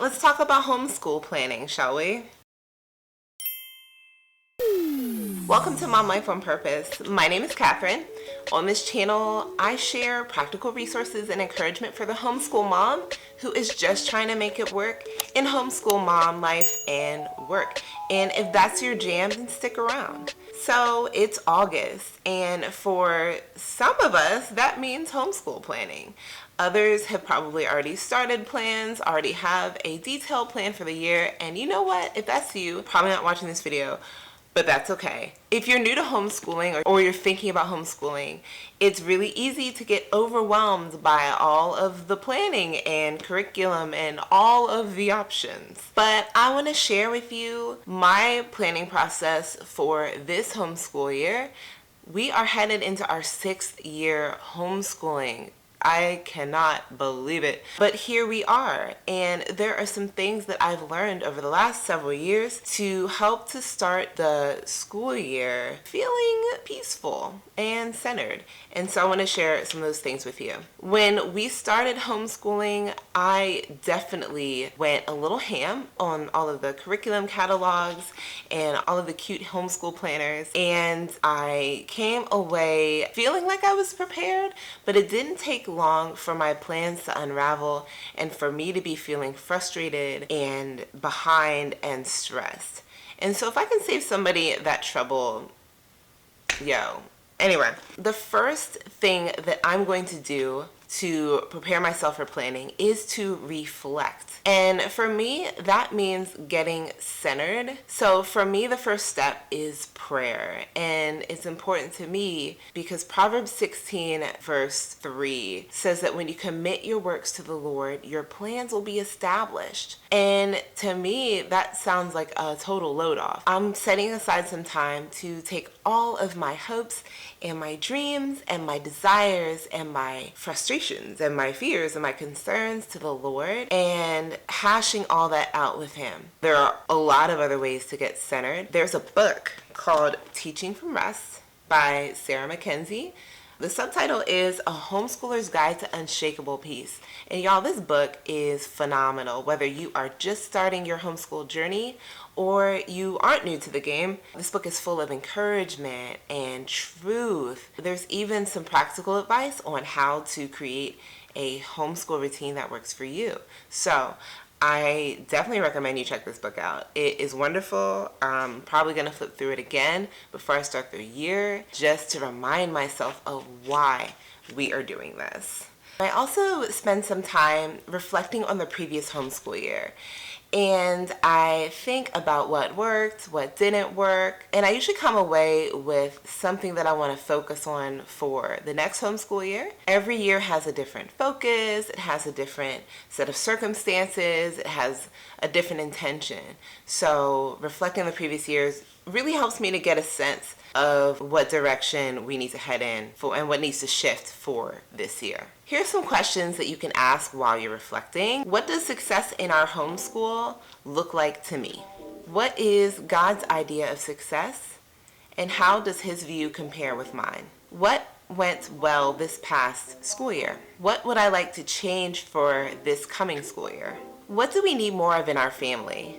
Let's talk about homeschool planning, shall we? Welcome to Mom Life on Purpose. My name is Kathryn. On this channel, I share practical resources and encouragement for the homeschool mom who is just trying to make it work in homeschool mom life and work. And if that's your jam, then stick around. So it's August, and for some of us, that means homeschool planning. Others have probably already started plans, already have a detailed plan for the year, and you know what? If that's you, probably not watching this video, but that's okay. If you're new to homeschooling or you're thinking about homeschooling, it's really easy to get overwhelmed by all of the planning and curriculum and all of the options. But I want to share with you my planning process for this homeschool year. We are headed into our 6th year homeschooling. I cannot believe it. But here we are, and there are some things that I've learned over the last several years to help to start the school year feeling peaceful and centered. And so I want to share some of those things with you. When we started homeschooling, I definitely went a little ham on all of the curriculum catalogs and all of the cute homeschool planners, and I came away feeling like I was prepared, but it didn't take long for my plans to unravel and for me to be feeling frustrated and behind and stressed. And so if I can save somebody that trouble, yo. Anyway, the first thing that I'm going to do to prepare myself for planning is to reflect. And for me, that means getting centered. So for me, the first step is prayer. And it's important to me because Proverbs 16 verse 3 says that when you commit your works to the Lord, your plans will be established. And to me, that sounds like a total load off. I'm setting aside some time to take all of my hopes and my dreams and my desires and my frustrations and my fears and my concerns to the Lord and hashing all that out with Him. There are a lot of other ways to get centered. There's a book called Teaching from Rest by Sarah Mackenzie. The subtitle is A Homeschooler's Guide to Unshakable Peace. And y'all, this book is phenomenal. Whether you are just starting your homeschool journey or you aren't new to the game, this book is full of encouragement and truth. There's even some practical advice on how to create a homeschool routine that works for you. So I definitely recommend you check this book out. It is wonderful. I'm probably going to flip through it again before I start the year just to remind myself of why we are doing this. I also spend some time reflecting on the previous homeschool year. And I think about what worked, what didn't work, and I usually come away with something that I want to focus on for the next homeschool year. Every year has a different focus, it has a different set of circumstances, it has a different intention. So reflecting on the previous years really helps me to get a sense of what direction we need to head in for and what needs to shift for this year. Here's some questions that you can ask while you're reflecting. What does success in our homeschool look like to me? What is God's idea of success? And how does His view compare with mine? What went well this past school year? What would I like to change for this coming school year? What do we need more of in our family?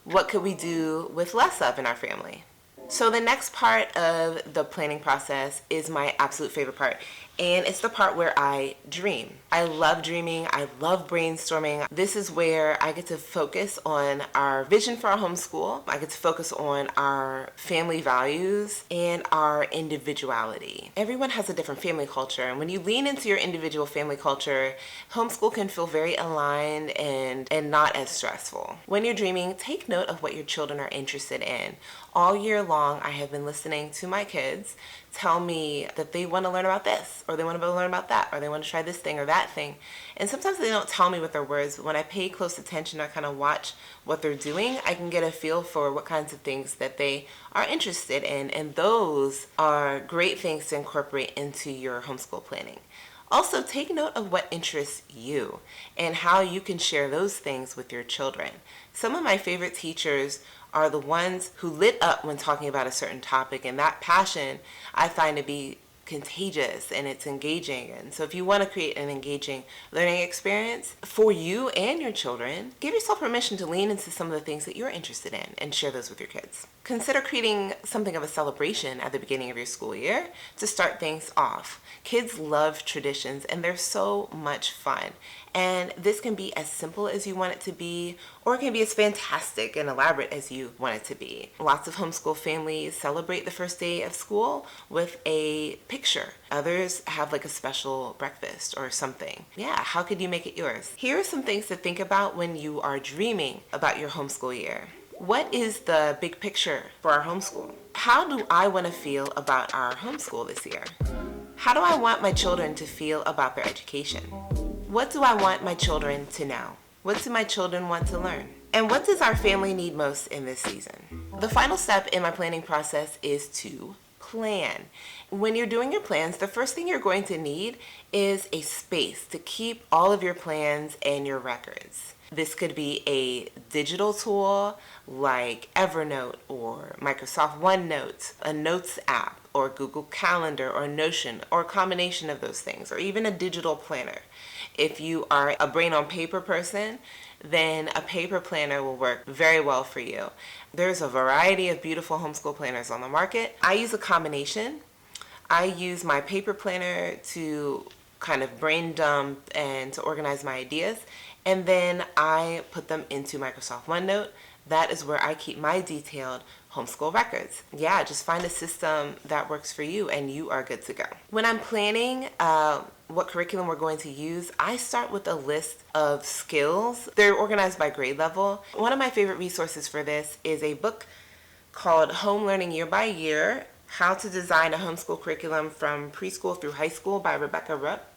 What could we do with less of in our family? So the next part of the planning process is my absolute favorite part, and it's the part where I dream. I love dreaming. I love brainstorming. This is where I get to focus on our vision for our homeschool. I get to focus on our family values and our individuality. Everyone has a different family culture, and when you lean into your individual family culture, homeschool can feel very aligned and not as stressful. When you're dreaming, take note of what your children are interested in. All year long, I have been listening to my kids tell me that they want to learn about this, or they want to learn about that, or they want to try this thing or that thing. And sometimes they don't tell me with their words, but when I pay close attention, I kind of watch what they're doing, I can get a feel for what kinds of things that they are interested in. And those are great things to incorporate into your homeschool planning. Also, take note of what interests you and how you can share those things with your children. Some of my favorite teachers are the ones who lit up when talking about a certain topic, and that passion I find to be contagious and it's engaging. And so if you want to create an engaging learning experience for you and your children, give yourself permission to lean into some of the things that you're interested in and share those with your kids. Consider creating something of a celebration at the beginning of your school year to start things off. Kids love traditions and they're so much fun. And this can be as simple as you want it to be, or it can be as fantastic and elaborate as you want it to be. Lots of homeschool families celebrate the first day of school with a picture. Others have like a special breakfast or something. Yeah, how could you make it yours? Here are some things to think about when you are dreaming about your homeschool year. What is the big picture for our homeschool? How do I want to feel about our homeschool this year? How do I want my children to feel about their education? What do I want my children to know? What do my children want to learn? And what does our family need most in this season? The final step in my planning process is to plan. When you're doing your plans, the first thing you're going to need is a space to keep all of your plans and your records. This could be a digital tool like Evernote or Microsoft OneNote, a Notes app, or Google Calendar or Notion, or a combination of those things, or even a digital planner. If you are a brain on paper person, then a paper planner will work very well for you. There's a variety of beautiful homeschool planners on the market. I use a combination. I use my paper planner to kind of brain dump and to organize my ideas, and then I put them into Microsoft OneNote. That is where I keep my detailed homeschool records. Yeah, just find a system that works for you and you are good to go. When I'm planning what curriculum we're going to use, I start with a list of skills. They're organized by grade level. One of my favorite resources for this is a book called Home Learning Year by Year: How to Design a Homeschool Curriculum from Preschool through High School by Rebecca Rupp.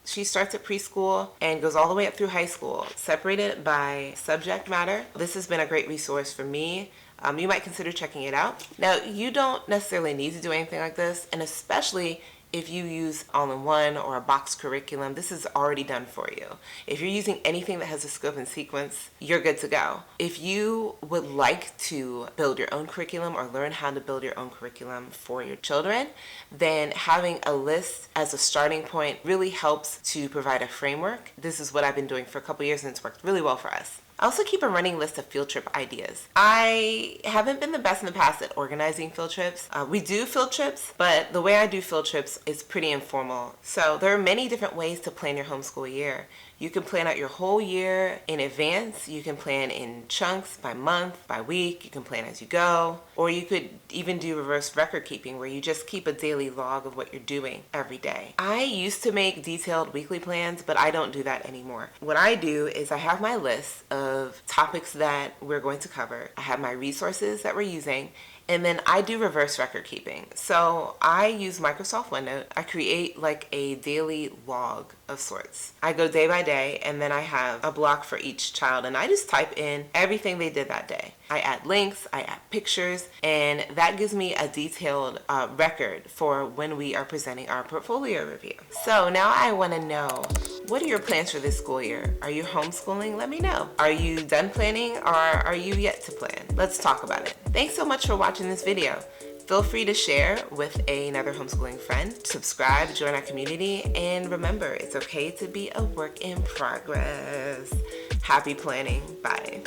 She starts at preschool and goes all the way up through high school, separated by subject matter. This has been a great resource for me. You might consider checking it out. Now, you don't necessarily need to do anything like this, and especially if you use all-in-one or a box curriculum, this is already done for you. If you're using anything that has a scope and sequence, you're good to go. If you would like to build your own curriculum or learn how to build your own curriculum for your children, then having a list as a starting point really helps to provide a framework. This is what I've been doing for a couple years and it's worked really well for us. I also keep a running list of field trip ideas. I haven't been the best in the past at organizing field trips. We do field trips, but the way I do field trips is pretty informal. So there are many different ways to plan your homeschool year. You can plan out your whole year in advance. You can plan in chunks by month, by week. You can plan as you go. Or you could even do reverse record keeping, where you just keep a daily log of what you're doing every day. I used to make detailed weekly plans, but I don't do that anymore. What I do is I have my list of topics that we're going to cover. I have my resources that we're using, and then I do reverse record keeping. So I use Microsoft OneNote. I create like a daily log of sorts. I go day by day, and then I have a block for each child, and I just type in everything they did that day. I add links, I add pictures, and that gives me a detailed record for when we are presenting our portfolio review. So now I want to know, what are your plans for this school year? Are you homeschooling? Let me know. Are you done planning, or are you yet to plan? Let's talk about it. Thanks so much for watching this video. Feel free to share with another homeschooling friend, subscribe, join our community, and remember, it's okay to be a work in progress. Happy planning. Bye.